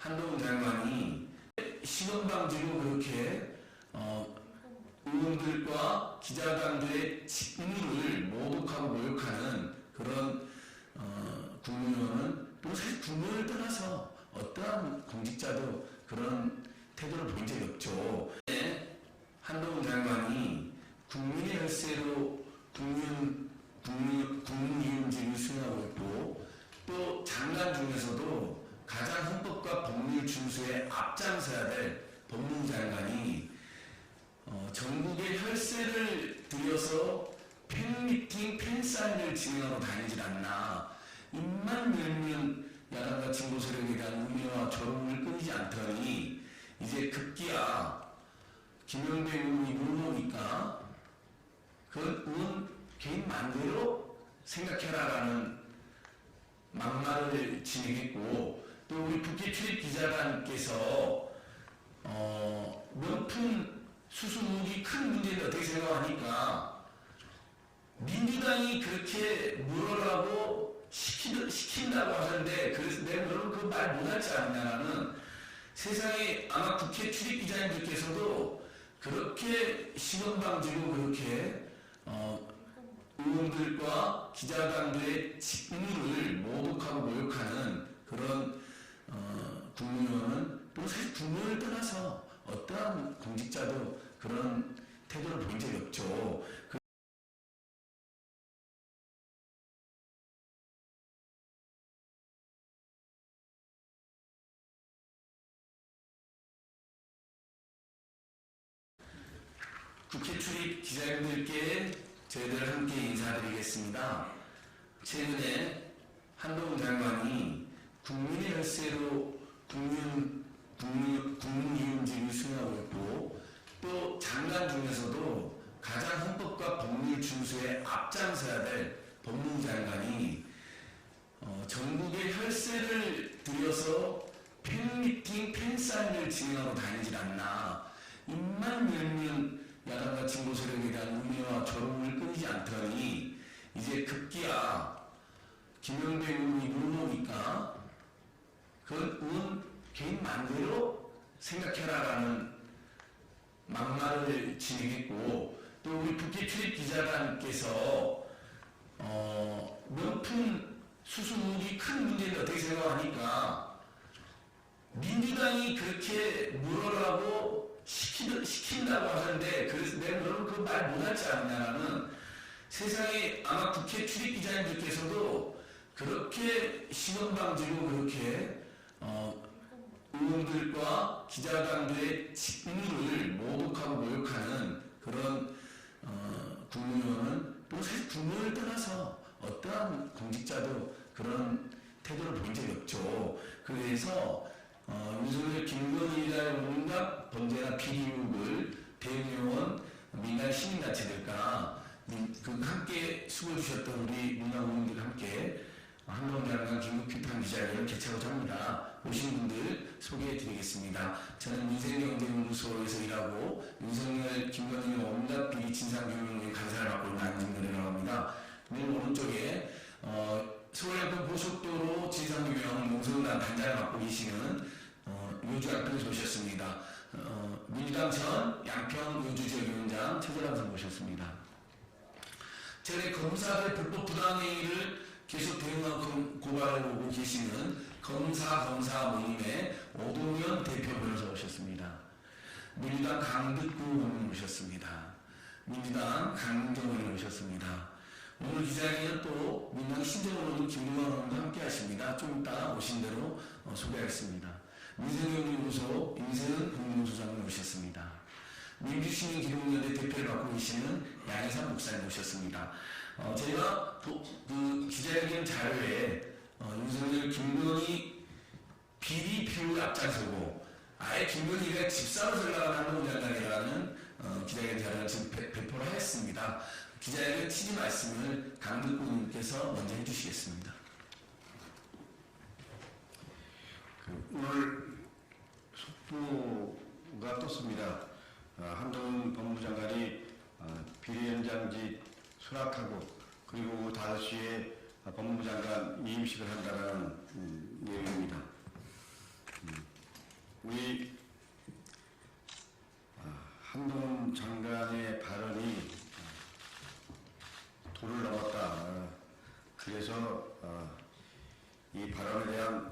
한동훈 장관이 신원방지로 그렇게 의원들과 기자단들의 직무를 모독하고 모욕하는 그런 국무위원은 또 사실 국무를 떠나서 어떠한 공직자도 그런 태도를 보인 적이 없죠. 한동훈 장관이 국민의 혈세로 국무위원직을 수행하고 있고 또 장관 중에서도 가장 헌법과 법률 준수에 앞장서야 될 법무부 장관이 전국의 혈세를 들여서 팬미팅, 팬사인을 진행하러 다니질 않나. 입만 열면 야당과 진보 세력에 대한 우려와 조롱을 끊이지 않더니 이제 급기야 김영배 의원이 물어보니까 그건 의원 개인 마음대로 생각해라라는 막말을 진행했고 또 우리 국회 출입 기자단께서 명품 수수무기 큰 문제인데 어떻게 생각하니까 민주당이 그렇게 물어라고 시킨다고 하는데 그래서 내가 그러면 그 말 못하지 않냐라는 세상에 아마 국회 출입 기자님들께서도 그렇게 신원방지로 그렇게 의원들과 기자단들의 직무를 모독하고 모욕하는 그런 국무위원은 또 사실 국무를 떠나서 어떠한 공직자도 그런 태도를 보인 적이 없죠. 국회 출입 기자님들께 저희들 함께 인사드리겠습니다. 최근에 한동훈 장관이 국민의 혈세로 국무위원직을 수행하고 있고 또 장관 중에서도 가장 헌법과 법률 준수에 앞장서야 될 법무부 장관이 전국의 혈세를 들여서 팬미팅, 팬사인을 진행하러 다니질 않나. 입만 열면 야당과 진보 세력에 대한 우려와 조롱을 끊이지 않더니 이제 급기야 김영배 의원이 물어보니까 그건 의원 개인 마음대로 생각해라라는 막말을 진행했고 또 우리 국회 출입 기자단께서 명품 수수무기 큰 문제인데 어떻게 생각하니까 민주당이 그렇게 물어라고 시킨다고 하는데 그래서 내가 그러면 그 말 못하지 않냐라는 세상에 아마 국회 출입 기자님들께서도 그렇게 신원방지로 그렇게 의원들과 기자단들의 직무를 모독하고 모욕하는 그런 국무위원은 또 사실 국무를 떠나서 어떠한 공직자도 그런 태도를 보인 적이 없죠. 그래서 윤석열 김건희라는 온갖 범죄나 비리 의혹을 대의원 민간 시민단체들과 함께 수고해주셨던 우리 문화의원들 함께 한동훈 장관 긴급 비판 기자회견을 개최하고자 합니다. 오신 분들 소개해드리겠습니다. 저는 민생경제연구소에서 일하고 윤석열 김건희 온갖 비리 진상규명의 감사를 맡고 있는 안진근이라고 합니다. 맨 오른쪽에 서울양평 고속도로 진상규명 농성단 단장을 맡고 계시는 요주양평에서 오셨습니다. 민주당 전 양평 요주지역위원장 최재람 모셨습니다. 최근에 검사들 불법 부당행위를 계속 대응하고 고발하고 계시는 검사 모임의 오동현 대표 변호사 오셨습니다. 민주당 강득구 의원 오셨습니다. 민주당 강릉정 의원 오셨습니다. 오늘 기자회견은 또 민주당 신정의원 김두관 의원도 함께 하십니다. 좀 이따 오신 대로 소개하겠습니다. 민생경제연구소 임세은 공동소장님 오셨습니다. 민주시민기록연대 대표를 맡고 계시는 양혜삼 목사님 오셨습니다. 제가 그 기자회견 자료에 윤석열 김건희 비리 비율 앞장서고 아예 김건희가 집사로 전락을 한동훈 장관이라는 기자회견 자료를 지금 배포를 하였습니다. 기자회견 취지 말씀을 강득구님께서 먼저 해주시겠습니다. 오늘 속보가 떴습니다. 한동훈 법무장관이 비리 현장지 수락하고 그리고 5시에 법무부 장관 이임식을 한다는 내용입니다. 우리 한동훈 장관의 발언이 도를 넘었다. 그래서 이 발언에 대한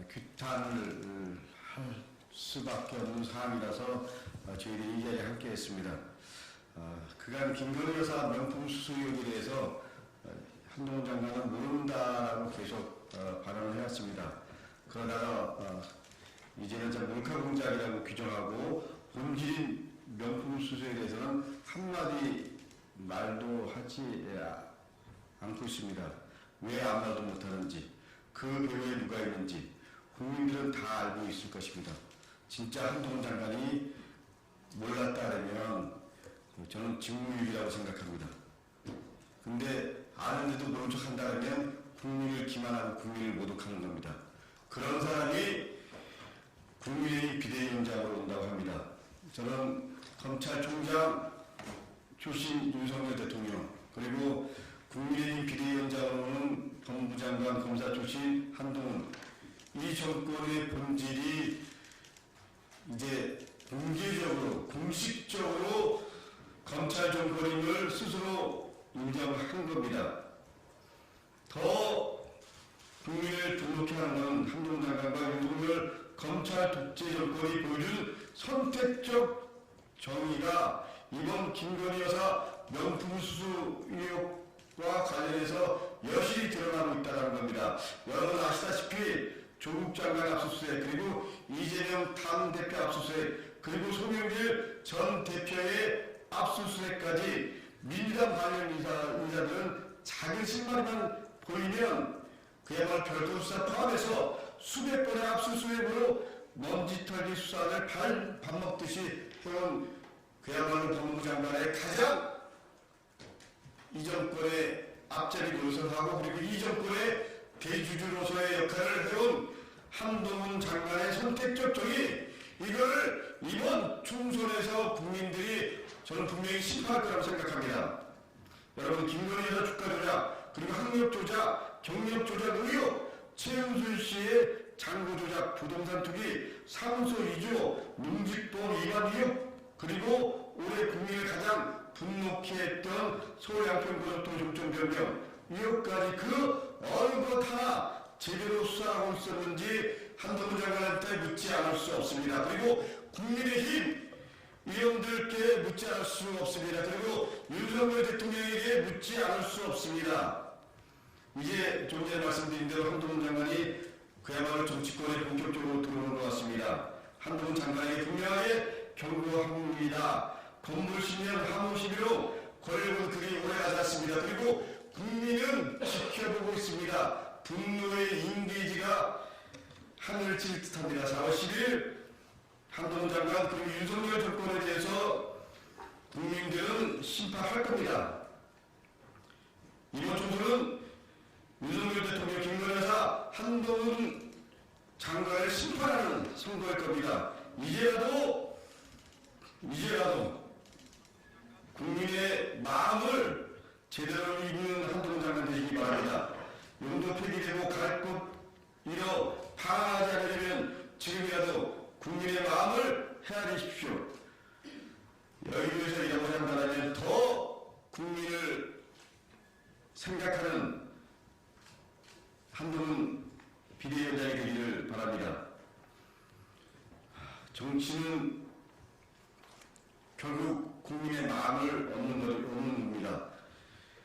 규탄을 할 수밖에 없는 상황이라서 저희들이 이 자리에 함께했습니다. 그간 김건희 여사 명품 수수 의혹에 대해서 한동훈 장관은 모른다고 계속 발언을 해왔습니다. 그러다가 이제는 몰카공작이라고 규정하고 본질인 명품 수수에 대해서는 한마디 말도 하지 않고 있습니다. 왜 아무 말도 못하는지, 그 배후에 누가 있는지 국민들은 다 알고 있을 것입니다. 진짜 한동훈 장관이 몰랐다면 저는 직무유기라고 생각합니다. 근데 아는데도 모른 척 한다면 국민을 기만하고 국민을 모독하는 겁니다. 그런 사람이 국민의 비대위원장으로 온다고 합니다. 저는 검찰총장 출신 윤석열 대통령, 그리고 국민의힘 비대위원장으로는 법무장관 검사 출신 한동훈, 이 정권의 본질이 이제 공개적으로 공식적으로 검찰 정권임을 스스로 인정한 겁니다. 더 국민을 분노케 하는 건 한동훈 장관과 윤석열 검찰 독재 정권이 보여준 선택적 정의가 이번 김건희 여사 명품 수수 의혹과 관련해서 여실히 드러나고 있다는 겁니다. 여러분 아시다시피 조국 장관 압수수색, 그리고 이재명 당대표 압수수색, 그리고 송영길 전 대표의 압수수색까지 민주당 관련 인사들은 작은 신발만 보이면 그야말로 별도 수사 포함해서 수백 번의 압수수색으로 먼지털기 수사를 밥 먹듯이 해온 그야말로 법무부 장관의 가장 이 정권의 앞자리 노릇을 하고, 그리고 이 정권의 대주주로서의 역할을 해온 한동훈 장관의 선택적 정의, 이거를 이번 총선에서 국민들이 저는 분명히 심판할 거라고 생각합니다. 여러분, 김건희 여사 주가 조작, 그리고 학력 조작, 경력 조작 의혹, 최은순 씨의 잔고 조작, 부동산 투기, 사무소 위조, 농직법 위반 의혹, 그리고 올해 국민을 가장 분노케 했던 서울 양평고속도로 종점 변경 의혹까지 그 어느 것 하나 제대로 수사하고 있었는지 한동훈 장관한테 묻지 않을 수 없습니다. 그리고 국민의힘 의원들께 묻지 않을 수 없습니다. 그리고 윤석열 대통령에게 묻지 않을 수 없습니다. 이제 좀 전에 말씀드린 대로 한동훈 장관이 그야말로 정치권에 본격적으로 들어오는 것 같습니다. 한동훈 장관에게 분명하게 경고합니다. 건물 10년 하무 11호 권력은 그리 오래가지 않습니다. 그리고 국민은 지켜보고 있습니다. 분노의 인게이지가 하늘을 찌를 듯합니다. 4월 10일 한동훈 장관 그리고 윤석열 정권에 대해서 국민들은 심판할 겁니다. 이번 총선은 윤석열 대통령, 김건희 여사, 한동훈 장관을 심판하는 선거일 겁니다. 이제라도 국민의 마음을 제대로 읽는 한동훈 장관 되시기 바랍니다. 용도 폐기되고 갈 곳 잃어 방황하지 않으려면 지금이라도 국민의 마음을 헤아리십시오. 여의도에서 일하고 한다면 더 국민을 생각하는 한동훈 비대위원장이 되기를 바랍니다. 정치는 결국 국민의 마음을 얻는 겁니다.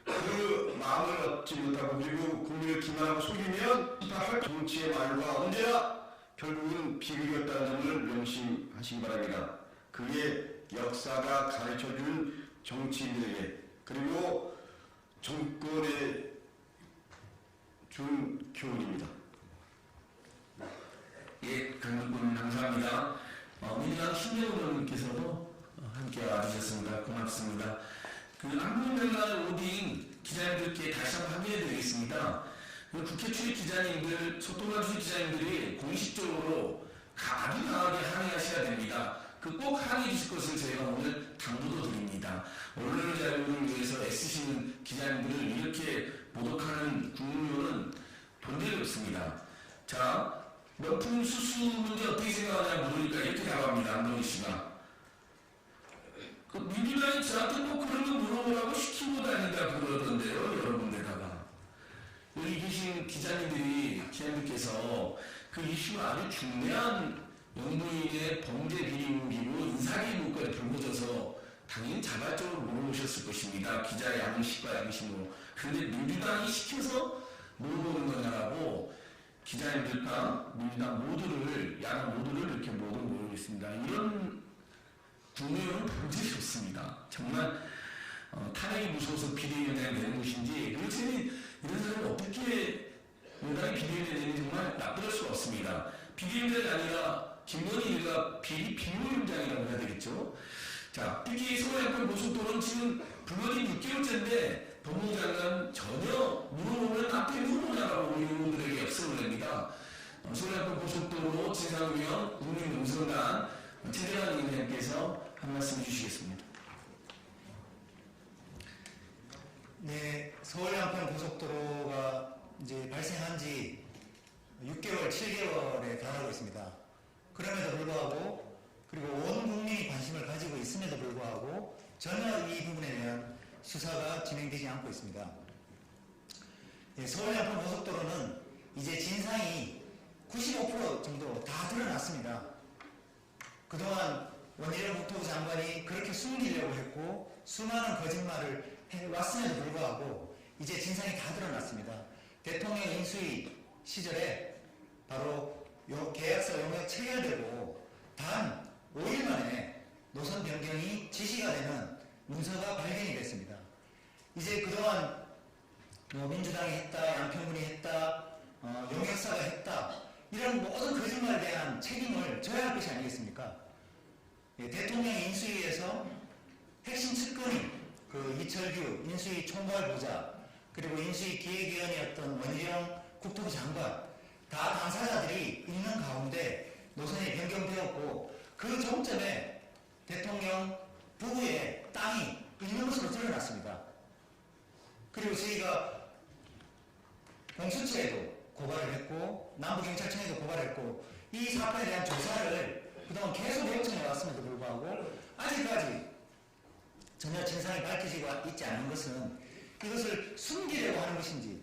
그 마음을 얻지 못하고 그리고 국민을 기만하고 속이면 정치의 말과 언제나 결국은 비극이었다는 점을 명심하시기 바랍니다. 그게 역사가 가르쳐준 정치인들에게 그리고 정권에 준 교훈입니다. 예, 강력군 감사합니다. 민주당 신재훈 의원님께서도 함께 와주셨습니다. 고맙습니다. 한국연합 오딩 기자님들께 다시 한번 확인해드리겠습니다. 국회 출입 기자님들, 소통관 출입 기자님들이 공식적으로 아주 강하게 항의하셔야 됩니다. 꼭 항의해 주실 것을 저희가 오늘 당부도 드립니다. 언론의 자유를 위해서 애쓰시는 기자님들을 이렇게 모독하는 국민의원은 본 적이 없습니다. 자, 명품 수수 문제 어떻게 생각하냐 물으니까 이렇게 나갑니다. 안동희 씨가. 그 민주당이 저한테 뭐 그런 거 물어보라고 시키고 다닌다 그러던데요. 여러분들다가. 여기 계신 기자님께서 그 이슈가 아주 중대한 영부인의 범죄 비리무기고 인사기무까지 불거져서 당연히 자발적으로 물어보셨을 것입니다. 기자 양식과 양심으로. 그런데 민주당이 시켜서 물어보는 거냐라고 기자님들과 민주당 모두를, 야당 모두를 이렇게 모르고 있습니다. 이런 국민은 본 적이 없습니다. 정말 탄핵이 무서워서 비대위원장이 되는 것인지 그렇지 이런 사람이 어떻게 여당이 비대위원장이 되는지 정말 나쁠 수가 없습니다. 비대위원장이 아니라 김건희가 비대위원장이라고 해야 되겠죠. 자, 특히 서울양평 고속도로는 지금 불거진 6개월째인데 법무부 장관 전혀 물어보면 앞에 물어보냐라고 우리 의원들에게 역설을 냅니다. 서울양평 고속도로 진상규명 국민농성단 최재환 의원님께서 한 말씀 해주시겠습니다. 네, 서울 양평 고속도로가 이제 발생한 지 6개월, 7개월에 달하고 있습니다. 그럼에도 불구하고 그리고 온 국민이 관심을 가지고 있음에도 불구하고 전혀 이 부분에 대한 수사가 진행되지 않고 있습니다. 네, 서울 양평 고속도로는 이제 진상이 95% 정도 다 드러났습니다. 그동안 원희룡 국토부 장관이 그렇게 숨기려고 했고 수많은 거짓말을 해왔음에도 불구하고 이제 진상이 다 드러났습니다. 대통령 인수위 시절에 바로 계약서 용역 체결되고 단 5일 만에 노선 변경이 지시가 되는 문서가 발견이 됐습니다. 이제 그동안 민주당이 했다, 양평군이 했다, 용역사가 했다 이런 모든 거짓말에 대한 책임을 져야 할 것이 아니겠습니까? 예, 대통령 인수위에서 핵심 측근인 그 이철규 인수위 총괄보좌 그리고 인수위 기획위원이었던 원희룡 국토부 장관 다 당사자들이 있는 가운데 노선이 변경되었고 그 정점에 대통령 부부의 땅이 있는 것으로 드러났습니다. 그리고 저희가 공수처에도 고발을 했고 남부경찰청에도 고발을 했고 이 사건에 대한 조사를 그동안 계속 요청해 왔음에도 불구하고 아직까지 전혀 진상이 밝혀지고 있지 않은 것은 이것을 숨기려고 하는 것인지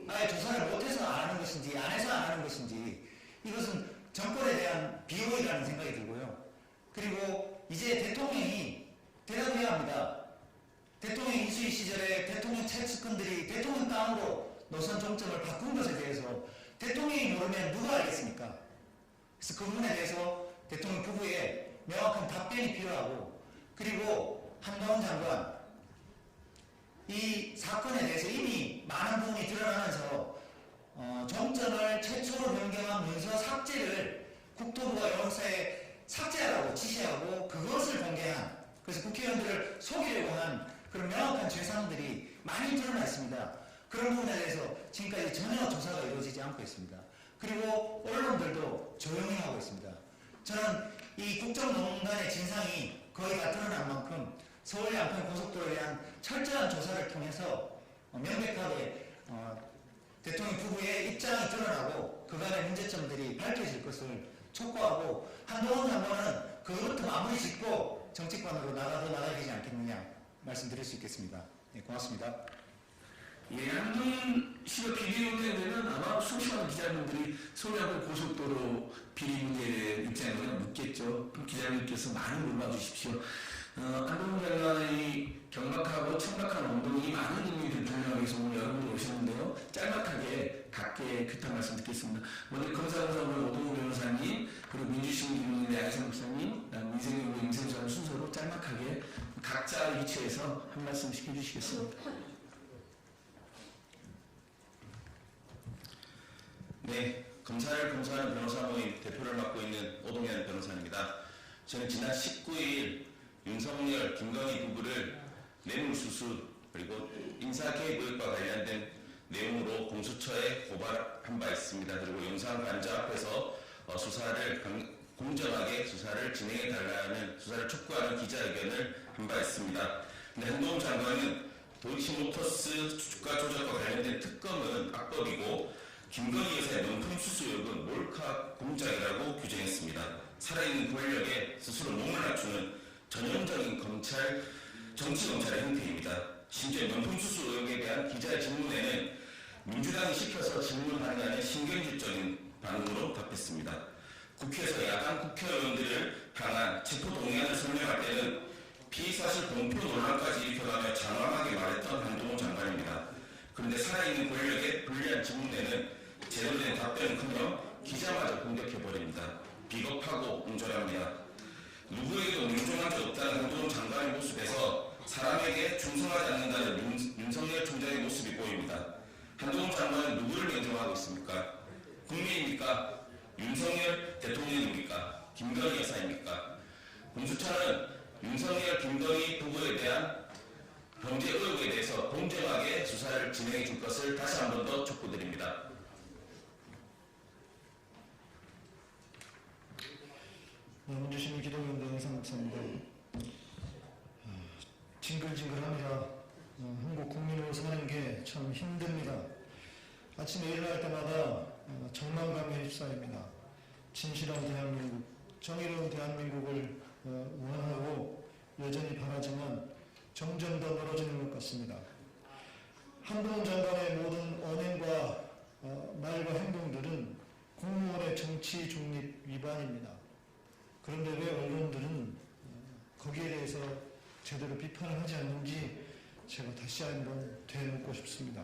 아예 조사를 못해서 안 하는 것인지 안 해서 안 하는 것인지 이것은 정권에 대한 비호의라는 생각이 들고요. 그리고 이제 대통령이 대답해야 합니다. 대통령 인수위 시절에 대통령 최측근들이 대통령 땅으로 노선 종점을 바꾼 것에 대해서 대통령이 모르면 누가 알겠습니까? 그래서 그 부분에 대해서 대통령 부부의 명확한 답변이 필요하고 그리고 한동훈 장관 이 사건에 대해서 이미 많은 부분이 드러나면서 종점을 최초로 변경한 문서 삭제를 국토부가 용역사에 삭제하라고 지시하고 그것을 공개한 그래서 국회의원들을 속이려고 한 그런 명확한 죄상들이 많이 드러나 있습니다. 그런 부분에 대해서 지금까지 전혀 조사가 이루어지지 않고 있습니다. 그리고 언론들도 조용히 하고 있습니다. 저는 이 국정농단의 진상이 거의 다 드러난 만큼 서울 양평 고속도로에 대한 철저한 조사를 통해서 명백하게 대통령 부부의 입장이 드러나고 그간의 문제점들이 밝혀질 것을 촉구하고 한동훈 장관은 그것부터 마무리 짓고 정치권으로 나가야 되지 않겠느냐 말씀드릴 수 있겠습니다. 네, 고맙습니다. 예, 한동훈 씨가 비대위원장이 되면 아마 수십 많은 기자분들이 서울양평 고속도로 비리 문제에 대해 입장을 묻겠죠. 그럼 기자님께서 많은 물어봐 주십시오. 한동훈 장관의 경박하고 청박한 운동이 많은 국민들 대통령에서 오늘 여러분들 오셨는데요. 짤막하게 각계 규탄 말씀 듣겠습니다. 먼저 검사무사의 오동훈 변호사님, 그리고 민주시민의 양희성 목사님, 민생연구 임생수하는 순서로 짤막하게 각자 위치에서 한 말씀씩 해주시겠습니다. 네, 검사를 검사하는 변호사 모임 대표를 맡고 있는 오동현 변호사입니다. 저는 지난 19일 윤석열, 김건희 부부를 뇌물수수 그리고 인사개입 의혹과 관련된 내용으로 공수처에 고발한 바 있습니다. 그리고 영상 관자 앞에서 수사를 공정하게 수사를 진행해 달라는 수사를 촉구하는 기자회견을 한 바 있습니다. 근데 한동훈 장관은 도이치모터스 주가 조작과 관련된 특검은 악법이고 김건희 여사의 명품 수수 의혹은 몰카 공작이라고 규정했습니다. 살아있는 권력에 스스로 몸을 낮추는 전형적인 정치 검찰의 형태입니다. 심지어 명품 수수 의혹에 대한 기자의 질문에는 민주당이 시켜서 질문하느냐는 신경질적인 반응으로 답했습니다. 국회에서 야당 국회의원들을 향한 체포동의안을 설명할 때는 피의사실 공표 논란까지 일으켜가며 장황하게 말했던 한동훈 장관입니다. 그런데 살아있는 권력의 불리한 질문에는 제대로 된 답변은커녕 기자마저 공격해버립니다. 비겁하고 옹졸합니다. 누구에게도 명중한 적 없다는 한동훈 장관의 모습에서 사람에게 충성하지 않는다는 윤석열 총장의 모습이 보입니다. 한동훈 장관은 누구를 명령하고 있습니까? 국민입니까? 윤석열 대통령입니까? 김건희 여사입니까? 공수처는 윤석열, 김건희 부부에 대한 범죄 의혹에 대해서 공정하게 수사를 진행해 줄 것을 다시 한 번 더 촉구드립니다. 민주시민 기동연대 영상목사입니다. 징글징글합니다. 한국 국민으로 사는 게 참 힘듭니다. 아침에 일어날 때마다 절망감에 휩싸입니다. 진실한 대한민국, 정의로운 대한민국을 원하고 여전히 바라지만 점점 더 멀어지는 것 같습니다. 한동훈 장관의 모든 언행과 말과 행동들은 공무원의 정치 중립 위반입니다. 그런데 왜 언론들은 거기에 대해서 제대로 비판을 하지 않는지 제가 다시 한번 되묻고 싶습니다.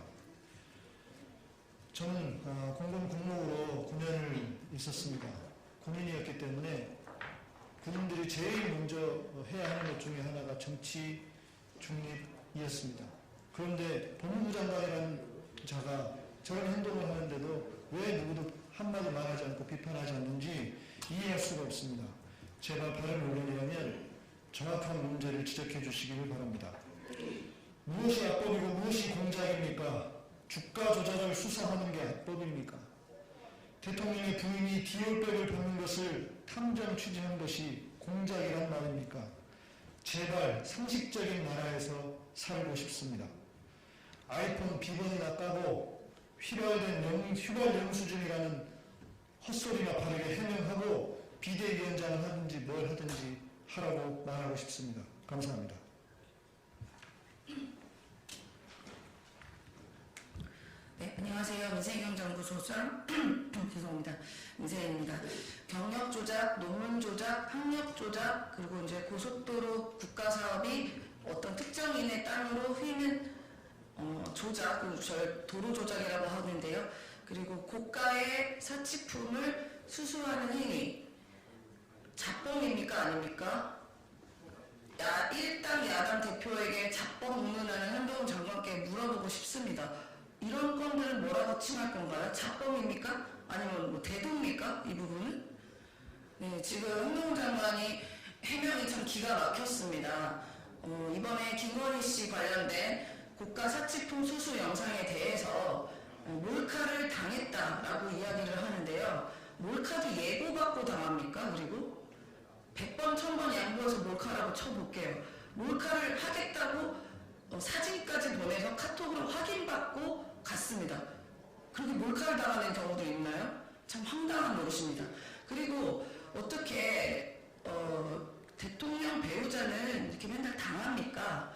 저는 공군 국무로 9년을 있었습니다. 군인이었기 때문에 군인들이 제일 먼저 해야 하는 것 중에 하나가 정치 중립이었습니다. 그런데 법무부 장관이라는 자가 저런 행동을 하는데도 왜 누구도 한마디 말하지 않고 비판하지 않는지 이해할 수가 없습니다. 제발 바른 언론이라면 정확한 문제를 지적해 주시기를 바랍니다. 무엇이 합법이고 무엇이 공작입니까? 주가 조작을 수사하는 게 합법입니까? 대통령의 부인이 디올백을 받는 것을 탐정 취재한 것이 공작이란 말입니까? 제발 상식적인 나라에서 살고 싶습니다. 아이폰 비번이나 까고 휘발 영수증이라는 헛소리나 바르게 해명하고 비대위원장을 하든지 뭘 하든지 하라고 말하고 싶습니다. 감사합니다. 네, 안녕하세요. 민생경제연구소 썰 죄송합니다. 민생입니다. 경력 조작, 논문 조작, 학력 조작, 그리고 이제 고속도로 국가 사업이 어떤 특정인의 땅으로 휘는 조작, 도로 조작이라고 하는데요. 그리고 고가의 사치품을 수수하는 행위, 자범입니까 아닙니까? 일당 야당 대표에게 자범 운운하는 한동훈 장관께 물어보고 싶습니다. 이런 건들은 뭐라고 칭할 건가요? 자범입니까? 아니면 뭐 대도입니까? 이 부분은? 네, 지금 한동훈 장관이 해명이 참 기가 막혔습니다. 이번에 김건희 씨 관련된 고가 사치품 수수 영상에 대해서 몰카를 당했다라고 이야기를 하는데요. 몰카도 예고받고 당합니까? 그리고 100번, 1000번 양보해서 몰카라고 쳐볼게요. 몰카를 하겠다고 사진까지 보내서 카톡으로 확인받고 갔습니다. 그렇게 몰카를 당하는 경우도 있나요? 참 황당한 노릇입니다. 그리고 어떻게 대통령 배우자는 이렇게 맨날 당합니까?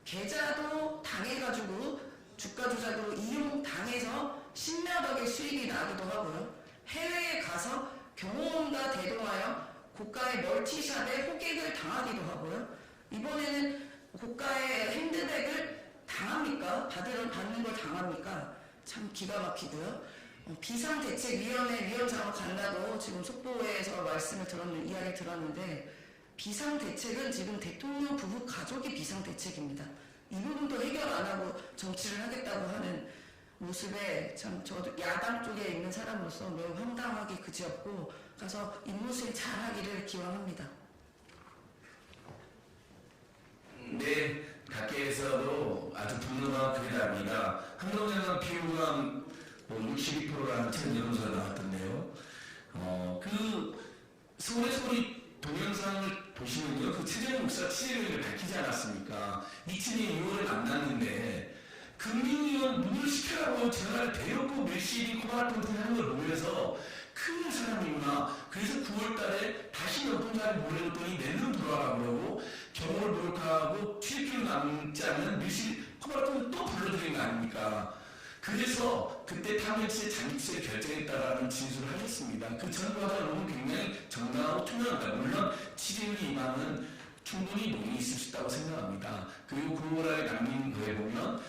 계좌도 당해가지고 주가 조작으로 이용당해서 십몇억의 수익이 나기도 하고요. 해외에 가서 경호원과 대동하여 고가의 멀티샵에 호객을 당하기도 하고요. 이번에는 고가의 핸드백을 당합니까? 받는 걸 당합니까? 참 기가 막히고요. 비상대책위원회 위원장으로 간다고 지금 속보에서 이야기 들었는데 비상대책은 지금 대통령 부부 가족이 비상대책입니다. 이 부분도 해결 안 하고 정치를 하겠다고 하는 모습에 참 저도 야당 쪽에 있는 사람으로서 매우 황당하기 그지없고 가서 입무수행 잘하기를 기원합니다. 네, 각계에서도 아주 분노가 괴담이다. 한동훈 피우감 62%라는 책 여론조사 나왔던데요. 서울의 소리 동영상을 보시면요, 그 최재형 목사 취재를 밝히지 않았습니까? 2002년에 6월을 만났는데 그 금융위원 누구를 시켜라고 전화를 대놓고 메시지 코바나 콘텐츠 하는 걸 보면서 큰 사람이구나. 그래서 9월 달에 다시 연봉자를 보내줬더니 내년 돌아가라고 그러고 경호를 몰카하고 취직료 남지 않는 메시지 코바나 콘텐츠 또 불러들인 거 아닙니까? 그래서 그때 탐욕시의 장치를 결정했다라는 진술을 하셨습니다. 그 전과자는 굉장히 정당하고 투명하다. 물론 취직률 이망은 충분히 논의 있을 수 있다고 생각합니다. 그리고 9월에 남긴 거에 보면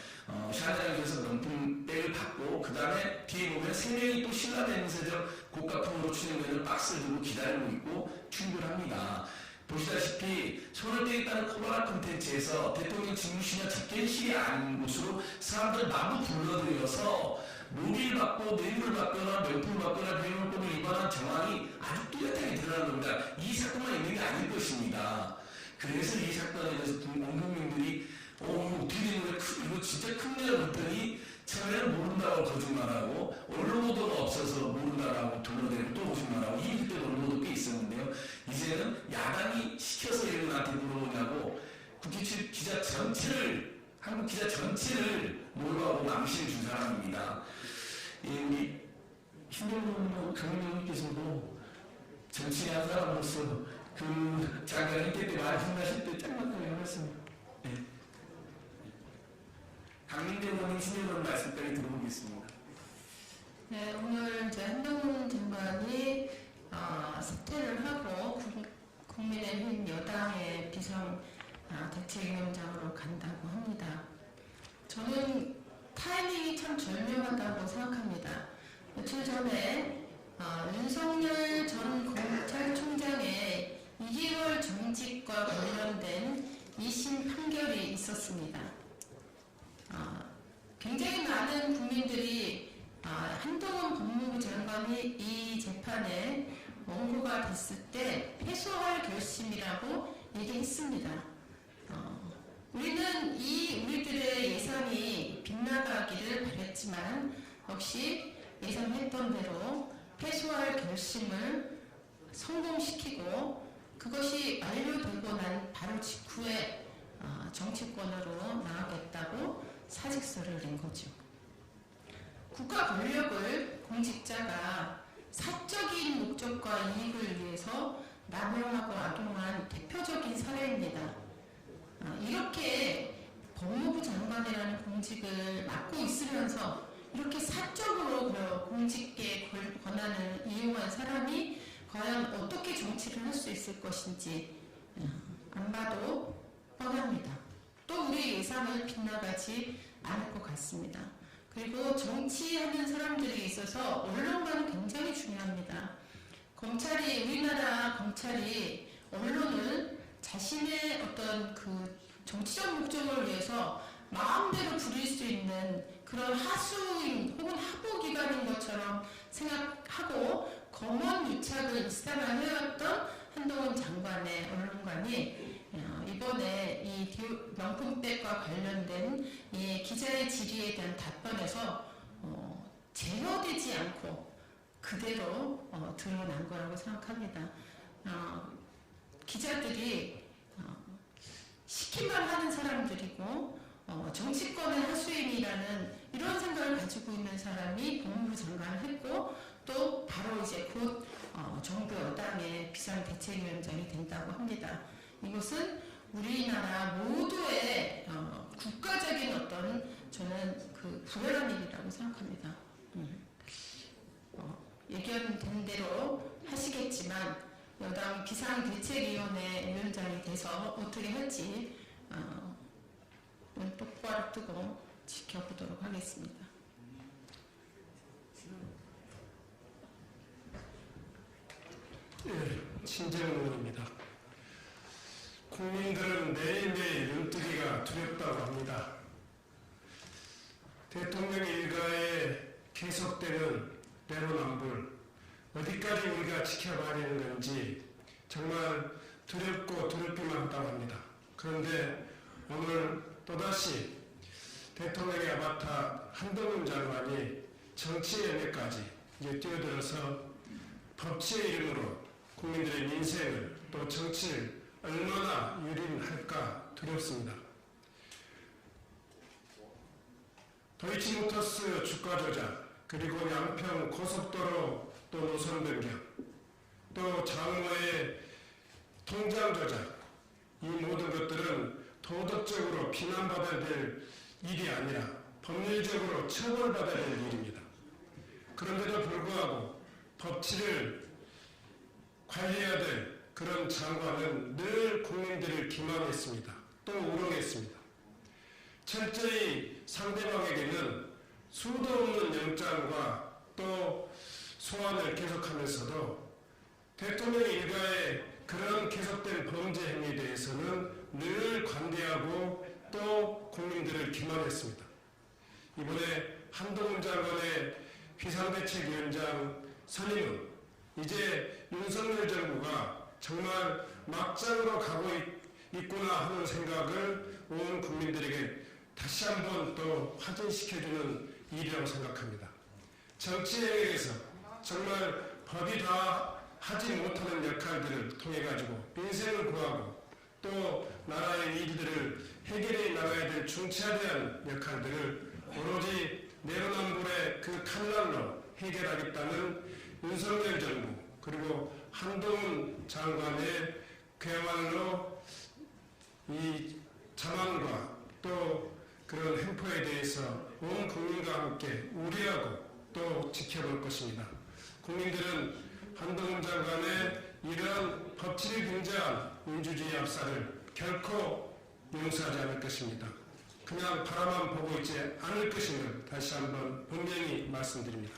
샤넬에서 명품백을 받고 그 다음에 뒤에 보면 3명이 또 신라 대명사처럼 고가품으로 출연되는 박스를 들고 기다리고 있고 충분합니다. 보시다시피 손을 떼겠다는 코바나 콘텐츠에서 대통령 집무실이나 접견실이 아닌 곳으로 사람들 마구 불러들여서 모기를 받고 뇌물을 받거나 명품을 받거나 비밀권을 위반한 정황이 아주 뚜렷하게 드러나는 겁니다. 이 사건만 있는 게 아닐 것입니다. 그래서 이 사건에 대해서 온 국민들이 이거 어떻게 된 거야? 이거 진짜 큰 문제가 그랬더니 처음에는 모른다고 거짓말하고 언론 보도가 없어서 모른다라고 둘러대고 또 거짓말하고 이미 그때 언론 보도 꽤 있었는데요. 이제는 야당이 시켜서 이런 나한테 물어보냐고 국회 기자 전체를 한국 기자 전체를 몰아가고 망신을 준 사람입니다. 우리 신동훈 강민정님께서도 정치한 사람으로서 그 장관님 때 말씀하실 때 짱막하게 하셨습니다. 네. 강민정 의원님 신동훈 말씀까지 들어보겠습니다. 네, 오늘 이제 한동훈 장관이 사퇴를 하고 국민의힘 여당의 비상 대책위원장으로 간다고 합니다. 저는 타이밍이 참 절묘하다고 생각합니다. 며칠 전에 윤석열 전 검찰총장의 2개월 정직과 관련된 2심 판결이 있었습니다. 굉장히 많은 국민들이 한동훈 법무부 장관이 이 재판에 원고가 됐을 때 패소할 결심이라고 얘기했습니다. 우리는 우리들의 예상이 빗나가기를 바랬지만 역시 예상했던 대로 패소할 결심을 성공시키고 그것이 완료되고 난 바로 직후에 정치권으로 나가겠다고 사직서를 낸 거죠. 국가 권력을 공직자가 사적인 목적과 이익을 위해서 남용하고 악용한 대표적인 사례입니다. 이렇게 법무부 장관이라는 공직을 맡고 있으면서 이렇게 사적으로 공직계 권한을 이용한 사람이 과연 어떻게 정치를 할 수 있을 것인지 안 봐도 뻔합니다. 또 우리의 예상을 빗나가지 않을 것 같습니다. 그리고 정치하는 사람들에 있어서 언론관은 굉장히 중요합니다. 우리나라 검찰이 언론을 자신의 어떤 그 정치적 목적을 위해서 마음대로 부릴 수 있는 그런 하수인 혹은 하부기관인 것처럼 생각하고 검언유착을 일상화해왔던 한동훈 장관의 언론관이 이번에 이 명품백과 관련된 이 기자의 질의에 대한 답변에서 제어되지 않고 그대로 드러난 거라고 생각합니다. 기자들이 시키만 하는 사람들이고 정치권의 하수인이라는 이런 생각을 가지고 있는 사람이 법무부 장관을 했고 또 바로 이제 곧 정부 여당의 비상대책위원장이 된다고 합니다. 이것은 우리나라 모두의 국가적인 어떤 저는 그 불행한 일이라고 생각합니다. 예견된 대로 하시겠지만 여당 비상대책위원회 위원장이 돼서 어떻게 할지 눈 똑바로 뜨고 지켜보도록 하겠습니다. 예, 친정 의원입니다. 국민들은 매일매일 눈뜨기가 두렵다고 합니다. 대통령 일가에 계속되는 내로남불, 어디까지 우리가 지켜봐야 하는 건지 정말 두렵고 두렵기만 하다고 합니다. 그런데 오늘 또다시 대통령의 아바타 한동훈 장관이 정치의 연애까지 이제 뛰어들어서 법치의 이름으로 국민들의 민생을 또 정치를 얼마나 유린할까 두렵습니다. 도이치모터스 주가 조작, 그리고 양평 고속도로 또 노선 변경, 또 장모의 통장 조작, 이 모든 것들은 도덕적으로 비난받아야 될 일이 아니라 법률적으로 처벌받아야 될 일입니다. 그런데도 불구하고 법치를 관리해야 될 그런 장관은 늘 국민들을 기만했습니다. 또 우롱했습니다. 철저히 상대방에게는 수도 없는 영장과 또 소환을 계속하면서도 대통령 일가의 그런 계속된 범죄 행위에 대해서는 늘 관대하고 또 국민들을 기만했습니다. 이번에 한동훈 장관의 비상대책위원장 선임은 이제 윤석열 정부가 정말 막장으로 가고 있구나 하는 생각을 온 국민들에게 다시 한번 또 확인시켜주는 일이라고 생각합니다. 정치행위에서 정말 법이 다 하지 못하는 역할들을 통해 가지고 민생을 구하고 또 나라의 일들을 해결해 나가야 될 중차대한 역할들을 오로지 내로남불의 그 칼날로 해결하겠다는 윤석열 정부 그리고 한동훈 장관의 그야말로 이 자만과 또 그런 행포에 대해서 온 국민과 함께 우려하고 또 지켜볼 것입니다. 국민들은 한동훈 장관의 이러한 법치를 빙자한 민주주의 압살을 결코 용서하지 않을 것입니다. 그냥 바라만 보고 있지 않을 것임을 다시 한번 분명히 말씀드립니다.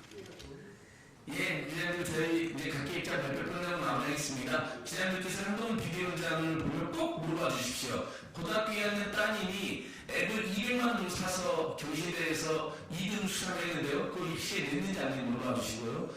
예, 기자님들 저희 이제 각계 입장 발표 끝나고 마무리하겠습니다. 기자님들께서 한동훈 비대위원장을 보면 꼭 물어봐 주십시오. 고등학교 2학년 따님이 앱을 200만 원 사서 경시대에서 2등 수상을 했는데요. 그걸 입시에 냈는지 안 냈는지 물어봐 주시고요.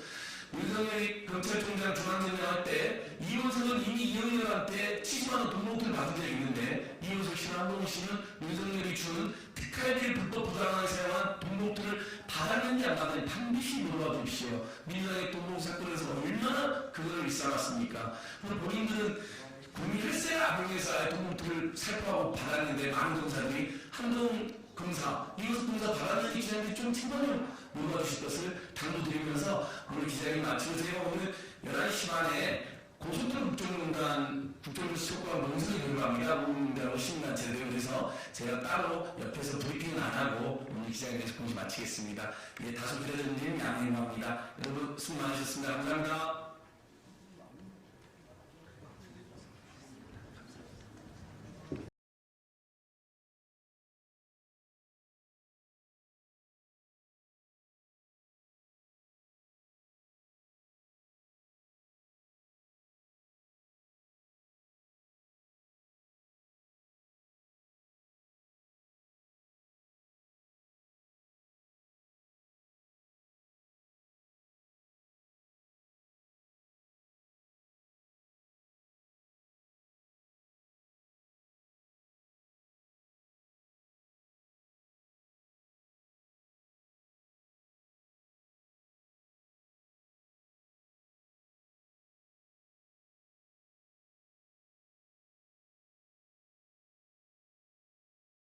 윤석열이 검찰총장 중앙지검장 때 이원석은 이미 이영렬한테 70만 원 돈봉투를 받은 적이 있는데 이원석 씨는 한동훈 씨는 윤석열이 주는 특활비를 불법 부당하게 사용한 돈봉투를 받았는지 안 받았는지 반드시 물어봐 주십시오. 민주당의 돈봉투 사건에서 얼마나 그거를 일삼았습니까? 그럼 본인들은 국민 혈세가 아동에서 돈봉투를 살포하고 받았는데 많은 검사들이 한동훈 검사, 이원석 검사 받았는지 기자님들이 좀 제발 물어봐 주실 것을 당부드리면서 오늘 기자회견 마치고 저희가 오늘 11시 반에 고속도로 국정농단 효과가 농성이 들어갑니다. 문제하고 시민단체들 그래서 제가 따로 옆에서 브리핑은 안 하고 오늘 기자회견에서 공시 마치겠습니다. 이제 다소 길어졌는지 양해해 바랍니다. 여러분 수고 많으셨습니다. 감사합니다.